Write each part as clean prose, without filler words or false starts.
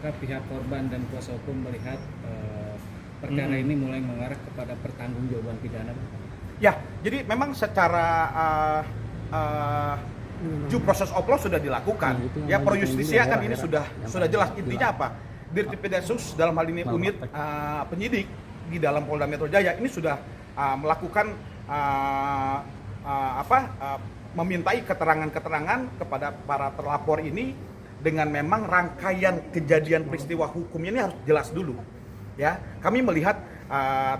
apakah pihak korban dan kuasa hukum melihat perkara ini mulai mengarah kepada pertanggungjawaban pidana? Ya, jadi memang secara due process of law sudah dilakukan. Ya, pro justisia kan ini sudah jelas. Intinya apa? Dirtipidsus dalam hal ini unit penyidik di dalam Polda Metro Jaya ini sudah melakukan memintai keterangan-keterangan kepada para terlapor ini dengan memang rangkaian kejadian peristiwa hukum ini harus jelas dulu. Ya, kami melihat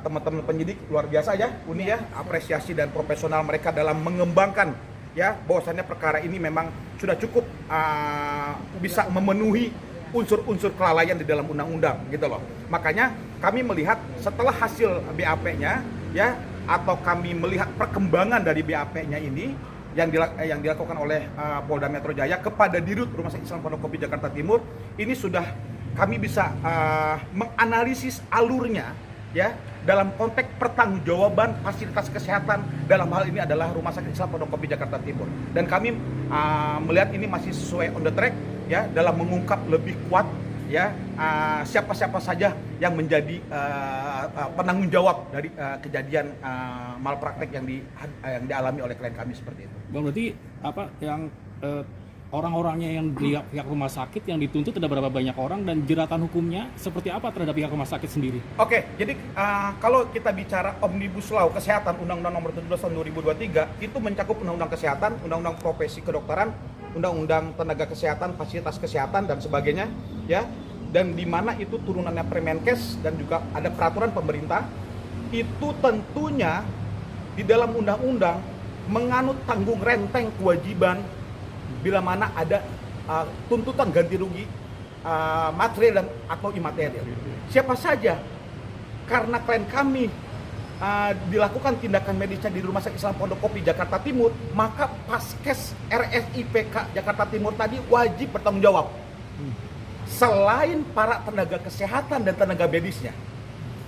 teman-teman penyidik luar biasa ya, Uni ya, apresiasi dan profesional mereka dalam mengembangkan ya bahwasannya perkara ini memang sudah cukup bisa memenuhi unsur-unsur kelalaian di dalam undang-undang gitu loh. Makanya kami melihat setelah hasil BAP-nya ya, atau kami melihat perkembangan dari BAP-nya ini yang dilakukan oleh Polda Metro Jaya kepada Dirut Rumah Sakit Islam Pondok Kopi Jakarta Timur, ini sudah kami bisa menganalisis alurnya ya dalam konteks pertanggungjawaban fasilitas kesehatan, dalam hal ini adalah Rumah Sakit Islam Pondok Kopi Jakarta Timur. Dan kami melihat ini masih sesuai on the track ya dalam mengungkap lebih kuat ya siapa-siapa saja yang menjadi penanggung jawab dari kejadian malpraktek yang dialami oleh klien kami seperti itu. Bang, berarti apa yang orang-orangnya yang pihak rumah sakit yang dituntut ada berapa banyak orang dan jeratan hukumnya seperti apa terhadap pihak rumah sakit sendiri? Oke, jadi kalau kita bicara Omnibus Law Kesehatan Undang-Undang Nomor 17 Tahun 2023 itu mencakup Undang-Undang Kesehatan, Undang-Undang Profesi Kedokteran, Undang-Undang Tenaga Kesehatan, Fasilitas Kesehatan dan sebagainya, ya. Dan di mana itu turunannya Permenkes dan juga ada peraturan pemerintah, itu tentunya di dalam undang-undang menganut tanggung renteng kewajiban bila mana ada tuntutan ganti rugi material dan atau imaterial. Siapa saja karena klien kami dilakukan tindakan medisnya di Rumah Sakit Islam Pondok Kopi Jakarta Timur, maka Paskes RSIPK Jakarta Timur tadi wajib bertanggung jawab. Selain para tenaga kesehatan dan tenaga medisnya.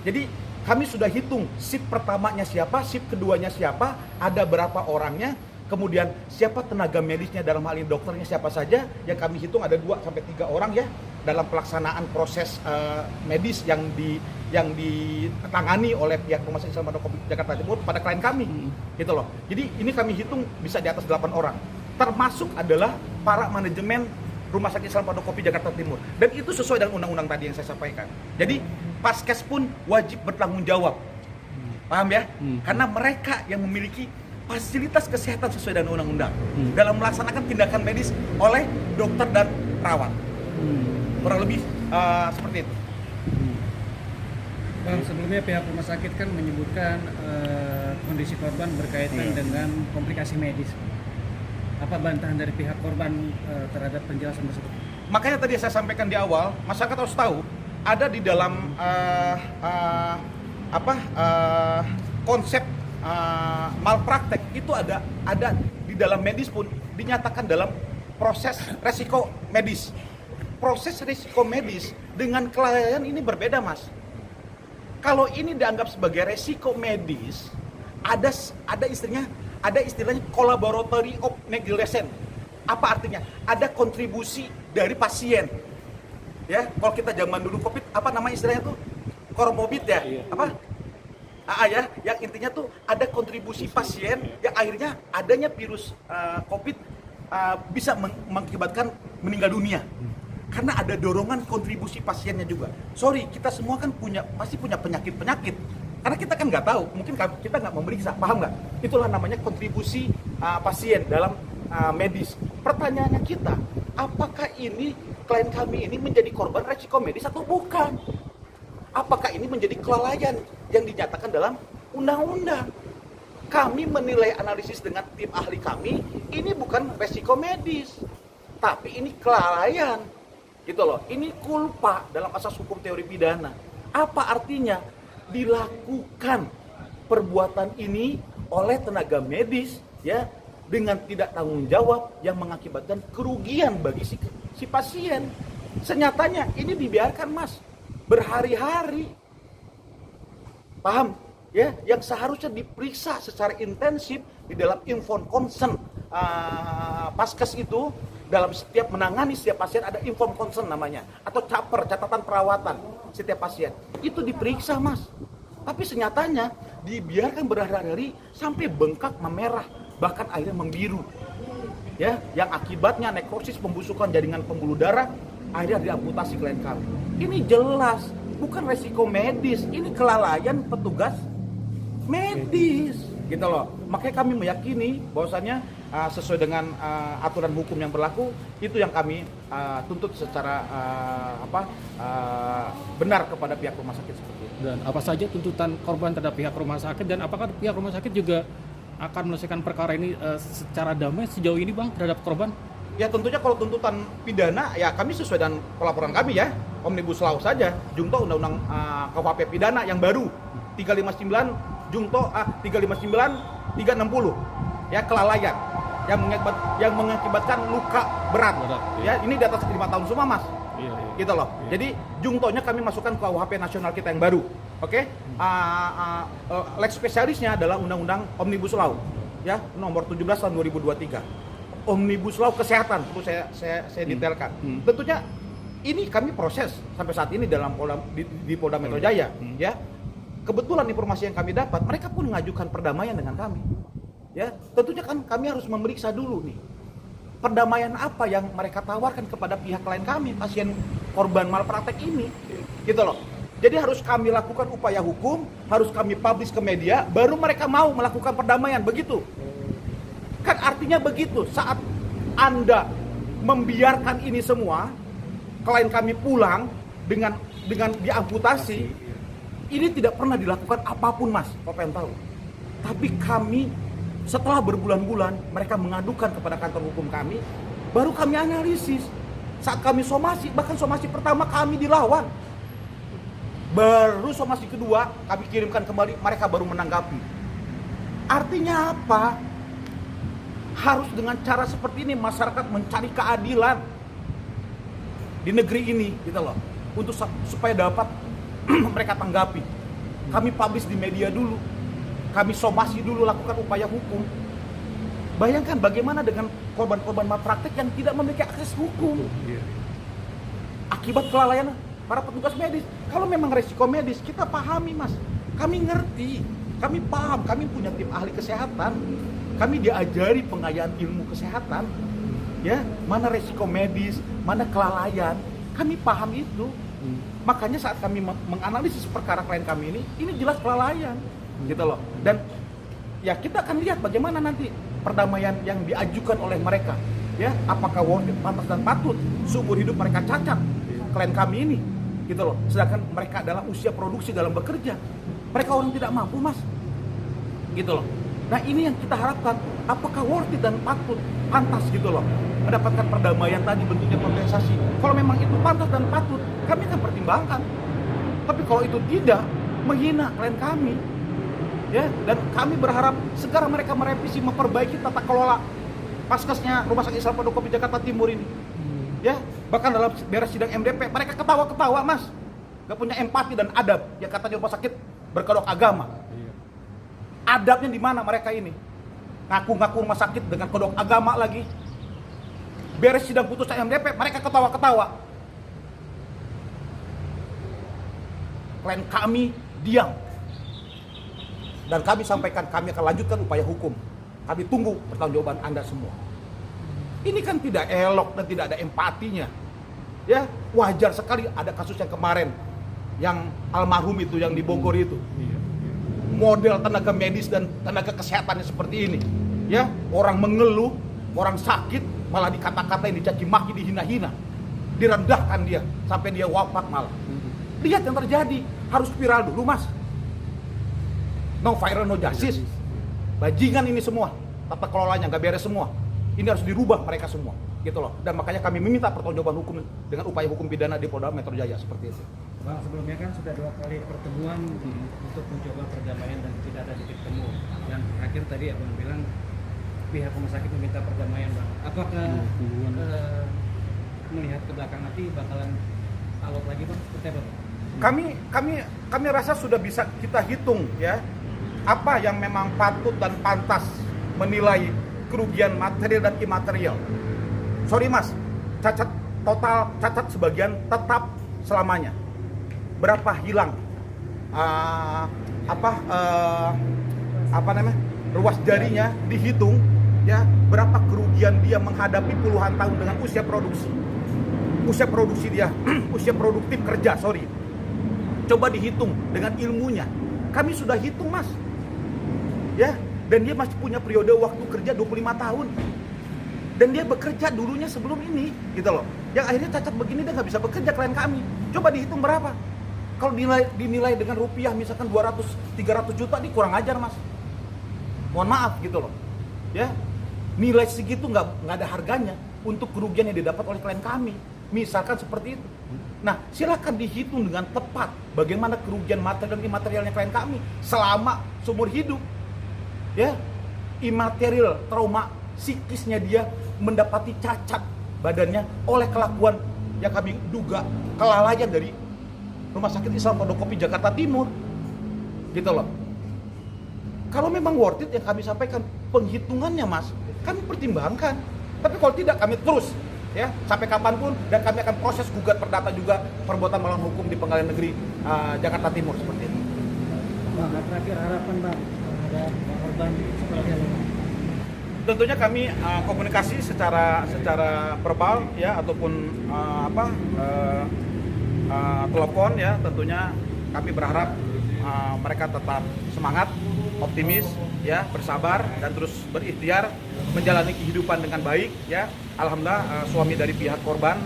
Jadi kami sudah hitung sip pertamanya siapa, sip keduanya siapa, ada berapa orangnya, kemudian siapa tenaga medisnya dalam hal ini dokternya siapa saja, yang kami hitung ada 2-3 orang ya dalam pelaksanaan proses medis yang ditangani oleh pihak Rumah Sakit Islam Pondok Kopi Jakarta Timur pada klien kami gitu loh. Jadi ini kami hitung bisa di atas 8 orang, termasuk adalah para manajemen Rumah Sakit Islam Pondok Kopi Jakarta Timur, dan itu sesuai dengan undang-undang tadi yang saya sampaikan. Jadi Paskes pun wajib bertanggung jawab, paham ya? Karena mereka yang memiliki fasilitas kesehatan sesuai dengan undang-undang dalam melaksanakan tindakan medis oleh dokter dan perawat. Kurang lebih seperti itu. Bang, sebelumnya pihak rumah sakit kan menyebutkan kondisi korban berkaitan dengan komplikasi medis. Apa bantahan dari pihak korban terhadap penjelasan tersebut? Makanya tadi saya sampaikan di awal, masyarakat harus tahu ada di dalam konsep malpraktek itu ada di dalam medis pun dinyatakan dalam proses resiko medis. Proses risiko medis dengan kelalaian ini berbeda, Mas. Kalau ini dianggap sebagai resiko medis, ada istilahnya collaboratory of negligence. Apa artinya? Ada kontribusi dari pasien. Ya, kalau kita zaman dulu Covid, apa nama istilahnya tuh? Komorbid ya? Apa? Ya, yang intinya tuh ada kontribusi pasien yang akhirnya adanya virus COVID bisa mengakibatkan meninggal dunia. Karena ada dorongan kontribusi pasiennya juga. Sorry, kita semua kan pasti punya penyakit-penyakit. Karena kita kan nggak tahu, mungkin kita nggak memeriksa, paham nggak? Itulah namanya kontribusi pasien dalam medis. Pertanyaannya kita, apakah ini klien kami ini menjadi korban resiko medis atau bukan? Apakah ini menjadi kelalaian yang dinyatakan dalam undang-undang? Kami menilai analisis dengan tim ahli kami, ini bukan resiko medis, tapi ini kelalaian, gitu loh. Ini culpa dalam asas hukum teori pidana. Apa artinya? Dilakukan perbuatan ini oleh tenaga medis, ya, dengan tidak tanggung jawab yang mengakibatkan kerugian bagi si pasien. Senyatanya ini dibiarkan, Mas, berhari-hari, paham ya, yang seharusnya diperiksa secara intensif di dalam inform consent Paskes itu dalam setiap menangani setiap pasien ada inform consent namanya, atau caper, catatan perawatan setiap pasien. Itu diperiksa, Mas. Tapi senyatanya dibiarkan berhari-hari sampai bengkak, memerah, bahkan akhirnya membiru. Ya, yang akibatnya nekrosis, pembusukan jaringan pembuluh darah, akhirnya diamputasi klien kami. Ini jelas bukan resiko medis, ini kelalaian petugas medis, gitu loh. Makanya kami meyakini bahwasannya sesuai dengan aturan hukum yang berlaku, itu yang kami tuntut secara benar kepada pihak rumah sakit seperti itu. Dan apa saja tuntutan korban terhadap pihak rumah sakit, dan apakah pihak rumah sakit juga akan menyelesaikan perkara ini secara damai sejauh ini, Bang, terhadap korban? Ya tentunya kalau tuntutan pidana ya kami sesuai dengan pelaporan kami ya, Omnibus Law saja, Jungto Undang-Undang KUHP pidana yang baru 359 Jungto 359 360 ya, kelalaian yang mengakibatkan luka berat. Ya, ini di atas 5 tahun semua, Mas. Iya. Gitu loh. Iya. Jadi jungtonya kami masukkan ke KUHP nasional kita yang baru. Oke? Lex spesialisnya adalah Undang-Undang Omnibus Law ya, nomor 17 tahun 2023. Omnibus Law kesehatan, perlu saya detailkan. Tentunya ini kami proses sampai saat ini dalam di Polda Metro Jaya, ya. Kebetulan informasi yang kami dapat, mereka pun mengajukan perdamaian dengan kami. Ya, tentunya kan kami harus memeriksa dulu nih. Perdamaian apa yang mereka tawarkan kepada pihak klien kami, pasien korban malpraktek ini. Gitu loh. Jadi harus kami lakukan upaya hukum, harus kami publish ke media, baru mereka mau melakukan perdamaian, begitu. Kan artinya begitu, saat Anda membiarkan ini semua, klien kami pulang dengan diamputasi, ini tidak pernah dilakukan apapun, Mas, Bapak yang tahu. Tapi kami setelah berbulan-bulan mereka mengadukan kepada kantor hukum kami, baru kami analisis. Saat kami somasi, bahkan somasi pertama kami dilawan, baru somasi kedua kami kirimkan kembali, mereka baru menanggapi. Artinya apa? Harus dengan cara seperti ini masyarakat mencari keadilan di negeri ini, gitu loh, untuk supaya dapat mereka tanggapi. Kami publish di media dulu, kami somasi dulu, lakukan upaya hukum. Bayangkan bagaimana dengan korban-korban malpraktek yang tidak memiliki akses hukum akibat kelalaian para petugas medis. Kalau memang resiko medis kita pahami, Mas, kami ngerti, kami paham, kami punya tim ahli kesehatan. Kami diajari pengayaan ilmu kesehatan, ya, mana resiko medis, mana kelalaian, kami paham itu. Makanya saat kami menganalisis perkara klien kami ini jelas kelalaian, gitu loh. Dan ya kita akan lihat bagaimana nanti perdamaian yang diajukan oleh mereka, ya, apakah worth it, pantas dan patut, seumur hidup mereka cacat, klien kami ini, gitu loh. Sedangkan mereka adalah usia produksi dalam bekerja, mereka orang tidak mampu, Mas, gitu loh. Nah ini yang kita harapkan, apakah worth it dan patut, pantas gitu loh, mendapatkan perdamaian tadi bentuknya kompensasi. Kalau memang itu pantas dan patut, kami akan pertimbangkan. Tapi kalau itu tidak, menghina klien kami, ya. Dan kami berharap segera mereka merevisi, memperbaiki tata kelola paskesnya Rumah Sakit Islam Pendokopi Jakarta Timur ini, ya. Bahkan dalam beres sidang MDP mereka ketawa-ketawa, Mas, gak punya empati dan adab. Ya katanya rumah sakit berkedok agama. Adabnya di mana mereka ini? Ngaku-ngaku rumah sakit dengan kodok agama lagi. Beres sidang putusan MDP, mereka ketawa-ketawa. Klien kami diam. Dan kami sampaikan, kami akan lanjutkan upaya hukum. Kami tunggu pertanggungjawaban Anda semua. Ini kan tidak elok dan tidak ada empatinya. Ya, wajar sekali ada kasus yang kemarin, yang almarhum itu, yang di Bogor itu. Model tenaga medis dan tenaga kesehatannya seperti ini, ya, orang mengeluh, orang sakit malah dikata-katain, dicaci maki, dihina-hina, direndahkan dia sampai dia wafat malah. Lihat yang terjadi, harus viral dulu, Mas. No viral no justice. Bajingan ini semua, tata kelolanya nggak beres semua. Ini harus dirubah mereka semua, gitu loh. Dan makanya kami meminta pertanggungjawaban hukum dengan upaya hukum pidana di Polda Metro Jaya seperti itu. Bang, sebelumnya kan sudah 2 kali pertemuan untuk mencoba perdamaian dan tidak ada titik temu. Yang terakhir tadi Abang bilang pihak rumah sakit meminta perdamaian, Bang. Apakah melihat ke belakang nanti bakalan alot lagi, Bang? Seperti apa, Bang? Kami rasa sudah bisa kita hitung, ya, apa yang memang patut dan pantas menilai kerugian material dan imaterial. sorry Mas, cacat total, cacat sebagian, tetap selamanya. Berapa hilang? Ruas jarinya dihitung, ya, berapa kerugian dia menghadapi puluhan tahun dengan usia produksi dia, usia produktif kerja, sorry. Coba dihitung dengan ilmunya. Kami sudah hitung Mas, ya, dan dia masih punya periode waktu kerja 25 tahun. Dan dia bekerja dulunya sebelum ini, gitu loh. Yang akhirnya cacat begini dia nggak bisa bekerja, klien kami. Coba dihitung berapa? Kalau dinilai dengan rupiah misalkan 200-300 juta, ini kurang ajar Mas. Mohon maaf gitu loh. Ya, nilai segitu nggak ada harganya untuk kerugian yang didapat oleh klien kami. Misalkan seperti itu. Nah, silakan dihitung dengan tepat bagaimana kerugian material dan imaterialnya klien kami selama seumur hidup. Ya, imaterial trauma psikisnya dia mendapati cacat badannya oleh kelakuan yang kami duga kelalaian dari Rumah Sakit Islam Pondokopi Jakarta Timur, gitu loh. Kalau memang worth it yang kami sampaikan penghitungannya Mas, kami pertimbangkan. Tapi kalau tidak kami terus, ya, sampai kapanpun, dan kami akan proses gugat perdata juga perbuatan melawan hukum di Pengadilan Negeri Jakarta Timur seperti itu. Bang, terakhir harapan Bang terhadap korban seperti ini. Tentunya kami komunikasi secara verbal, ya, ataupun telepon, ya. Tentunya kami berharap mereka tetap semangat, optimis, ya, bersabar dan terus berikhtiar menjalani kehidupan dengan baik, ya. Alhamdulillah suami dari pihak korban,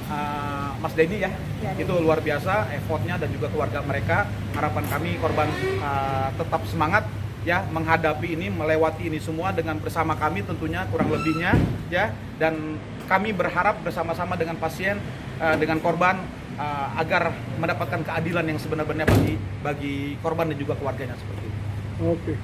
Mas Denny, ya, itu luar biasa effortnya dan juga keluarga mereka. Harapan kami korban tetap semangat, ya, menghadapi ini, melewati ini semua dengan bersama kami tentunya kurang lebihnya, ya. Dan kami berharap bersama-sama dengan pasien, dengan korban, agar mendapatkan keadilan yang sebenar-benarnya bagi korban dan juga keluarganya seperti itu. Oke.